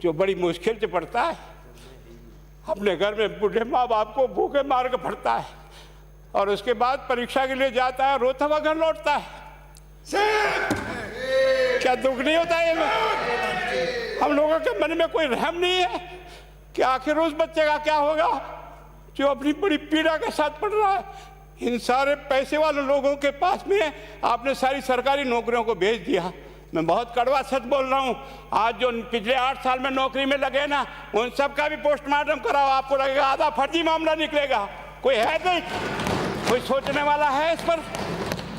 जो बड़ी मुश्किल से पढ़ता है, अपने घर में बूढ़े माँ बाप को भूखे मार के पढ़ता है और उसके बाद परीक्षा के लिए जाता है, रोता हुआ घर लौटता है। क्या दुख नहीं होता है? हम लोगों के मन में कोई रहम नहीं है कि आखिर उस बच्चे का क्या होगा जो अपनी बड़ी पीड़ा के साथ पढ़ रहा है। इन सारे पैसे वाले लोगों के पास में आपने सारी सरकारी नौकरियों को भेज दिया। मैं बहुत कड़वा सच बोल रहा हूँ। आज जो पिछले 8 साल में नौकरी में लगे ना, उन सब का भी पोस्टमार्टम कराओ, आपको लगेगा आधा फर्जी मामला निकलेगा। कोई है नहीं, कोई सोचने वाला है इस पर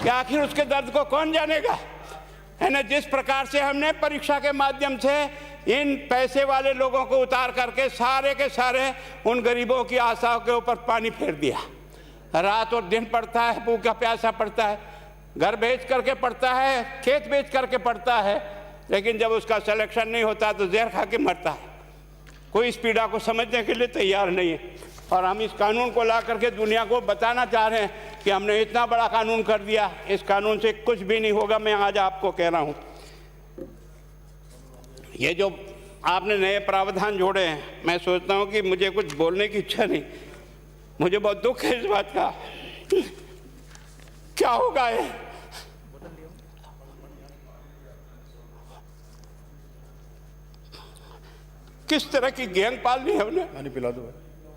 कि आखिर उसके दर्द को कौन जानेगा, है ना। जिस प्रकार से हमने परीक्षा के माध्यम से इन पैसे वाले लोगों को उतार करके सारे के सारे उन गरीबों की आशाओं के ऊपर पानी फेर दिया। रात और दिन पढ़ता है, भूखा प्यासा पढ़ता है, घर बेच करके पढ़ता है, खेत बेच करके पढ़ता है, लेकिन जब उसका सिलेक्शन नहीं होता तो जहर खा के मरता है। कोई इस पीड़ा को समझने के लिए तैयार नहीं है। और हम इस कानून को ला करके दुनिया को बताना चाह रहे हैं कि हमने इतना बड़ा कानून कर दिया, इस कानून से कुछ भी नहीं होगा। मैं आज आपको कह रहा हूँ, ये जो आपने नए प्रावधान जोड़े हैं, मैं सोचता हूँ कि मुझे कुछ बोलने की इच्छा नहीं, मुझे बहुत दुख है इस बात का। क्या होगा ये? किस तरह की गैंग पाल ली है उन्हें? पानी पिला दो,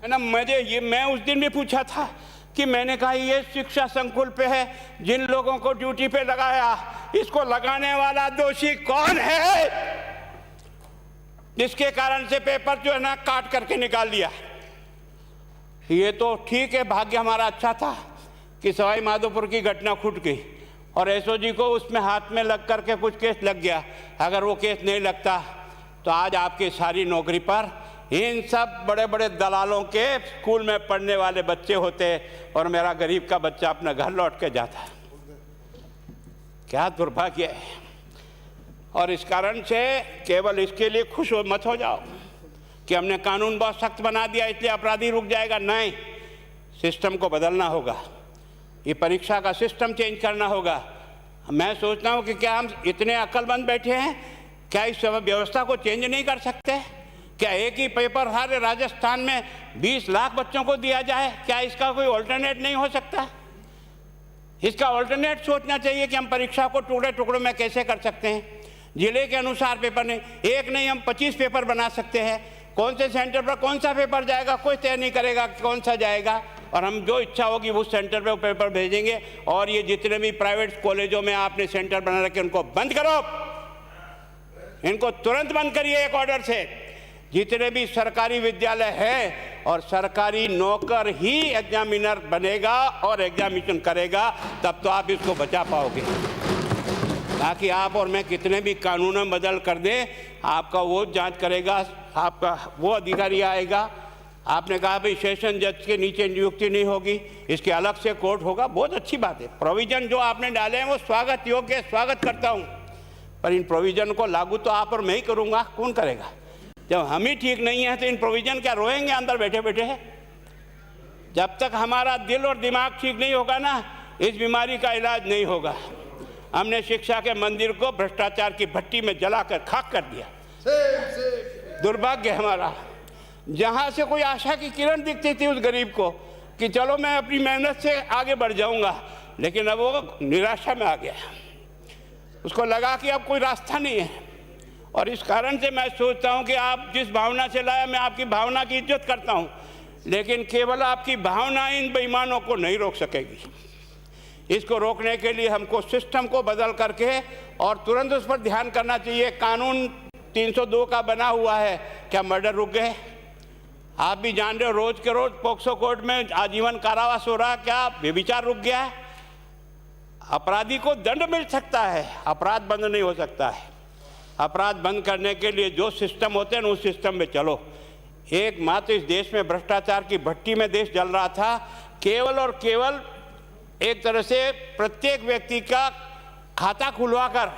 है ना। मैं उस दिन भी पूछा था कि मैंने कहा ये शिक्षा संकुल पे है, जिन लोगों को ड्यूटी पे लगाया, इसको लगाने वाला दोषी कौन है, जिसके कारण से पेपर जो है ना काट करके निकाल दिया। ये तो ठीक है, भाग्य हमारा अच्छा था कि सवाई माधोपुर की घटना खुट गई और एसओजी को उसमें हाथ में लग करके कुछ केस लग गया। अगर वो केस नहीं लगता तो आज आपकी सारी नौकरी पर इन सब बड़े बड़े दलालों के स्कूल में पढ़ने वाले बच्चे होते और मेरा गरीब का बच्चा अपना घर लौट के जाता। क्या दुर्भाग्य है। और इस कारण से केवल इसके लिए खुश मत हो जाओ कि हमने कानून बहुत सख्त बना दिया इसलिए अपराधी रुक जाएगा। नहीं, सिस्टम को बदलना होगा, ये परीक्षा का सिस्टम चेंज करना होगा। मैं सोचता हूँ कि क्या हम इतने अक्लमंद बैठे हैं, क्या इस व्यवस्था को चेंज नहीं कर सकते? क्या एक ही पेपर सारे राजस्थान में 20 लाख बच्चों को दिया जाए? क्या इसका कोई ऑल्टरनेट नहीं हो सकता? इसका ऑल्टरनेट सोचना चाहिए कि हम परीक्षा को टुकड़े टुकड़ों में कैसे कर सकते हैं। जिले के अनुसार पेपर नहीं, एक नहीं हम 25 पेपर बना सकते हैं। कौन से सेंटर पर कौन सा पेपर जाएगा कोई तय नहीं करेगा कौन सा जाएगा, और हम जो इच्छा होगी उस सेंटर पे वो पेपर भेजेंगे। और ये जितने भी प्राइवेट कॉलेजों में आपने सेंटर बना रखे उनको बंद करो, इनको तुरंत बंद करिए एक ऑर्डर से। जितने भी सरकारी विद्यालय है और सरकारी नौकर ही एग्जामिनर बनेगा और एग्जामिनेशन करेगा, तब तो आप इसको बचा पाओगे। ताकि आप और मैं कितने भी कानून बदल कर दें, आपका वो जांच करेगा, आपका वो अधिकारी आएगा। आपने कहा भाई सेशन जज के नीचे नियुक्ति नहीं होगी, इसके अलग से कोर्ट होगा, बहुत अच्छी बात है। प्रोविजन जो आपने डाले हैं वो स्वागत योग्य, स्वागत करता हूँ, पर इन प्रोविजन को लागू तो आप और मैं ही करूँगा, कौन करेगा? जब हम ही ठीक नहीं है तो इन प्रोविजन क्या रोएंगे अंदर बैठे बैठे? जब तक हमारा दिल और दिमाग ठीक नहीं होगा ना, इस बीमारी का इलाज नहीं होगा। हमने शिक्षा के मंदिर को भ्रष्टाचार की भट्टी में जलाकर खाक कर दिया। दुर्भाग्य हमारा, जहाँ से कोई आशा की किरण दिखती थी उस गरीब को कि चलो मैं अपनी मेहनत से आगे बढ़ जाऊँगा, लेकिन अब वो निराशा में आ गया। उसको लगा कि अब कोई रास्ता नहीं है। और इस कारण से मैं सोचता हूं कि आप जिस भावना से लाया, मैं आपकी भावना की इज्जत करता हूं, लेकिन केवल आपकी भावना इन बेईमानों को नहीं रोक सकेगी। इसको रोकने के लिए हमको सिस्टम को बदल करके और तुरंत उस पर ध्यान करना चाहिए। कानून 302 का बना हुआ है, क्या मर्डर रुक गए? आप भी जान रहे हो, रोज के रोज पोक्सो कोर्ट में आजीवन कारावास हो रहा, क्या व्यभिचार रुक गया है? अपराधी को दंड मिल सकता है, अपराध बंद नहीं हो सकता है। अपराध बंद करने के लिए जो सिस्टम होते हैं उस सिस्टम में चलो। एकमात्र इस देश में भ्रष्टाचार की भट्टी में देश जल रहा था, केवल और केवल एक तरह से प्रत्येक व्यक्ति का खाता खुलवाकर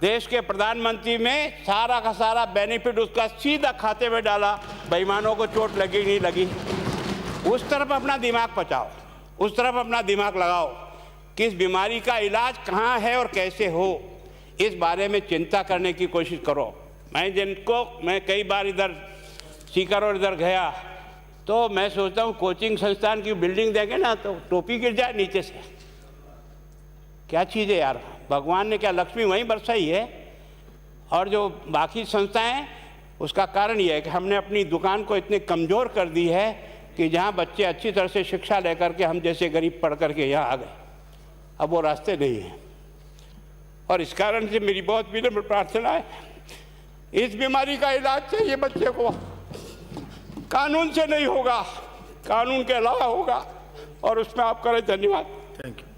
देश के प्रधानमंत्री में सारा का सारा बेनिफिट उसका सीधा खाते में डाला। बेईमानों को चोट लगी नहीं लगी, उस तरफ अपना दिमाग बचाओ, उस तरफ अपना दिमाग लगाओ कि इस बीमारी का इलाज कहाँ है और कैसे हो, इस बारे में चिंता करने की कोशिश करो। मैं कई बार इधर सीकर और इधर गया तो मैं सोचता हूँ कोचिंग संस्थान की बिल्डिंग देंगे ना तो टोपी गिर जाए नीचे से। क्या चीज़ है यार, भगवान ने क्या लक्ष्मी वहीं बरसाई है। और जो बाकी संस्थाएं हैं उसका कारण यह है कि हमने अपनी दुकान को इतनी कमज़ोर कर दी है कि जहाँ बच्चे अच्छी तरह से शिक्षा लेकर के हम जैसे गरीब पढ़ करके यहाँ आ गए, अब वो रास्ते नहीं हैं। और इस कारण से मेरी बहुत विनम्र प्रार्थना है, इस बीमारी का इलाज चाहिए बच्चे को, कानून से नहीं होगा, कानून के अलावा होगा, और उसमें आपका धन्यवाद। Thank you.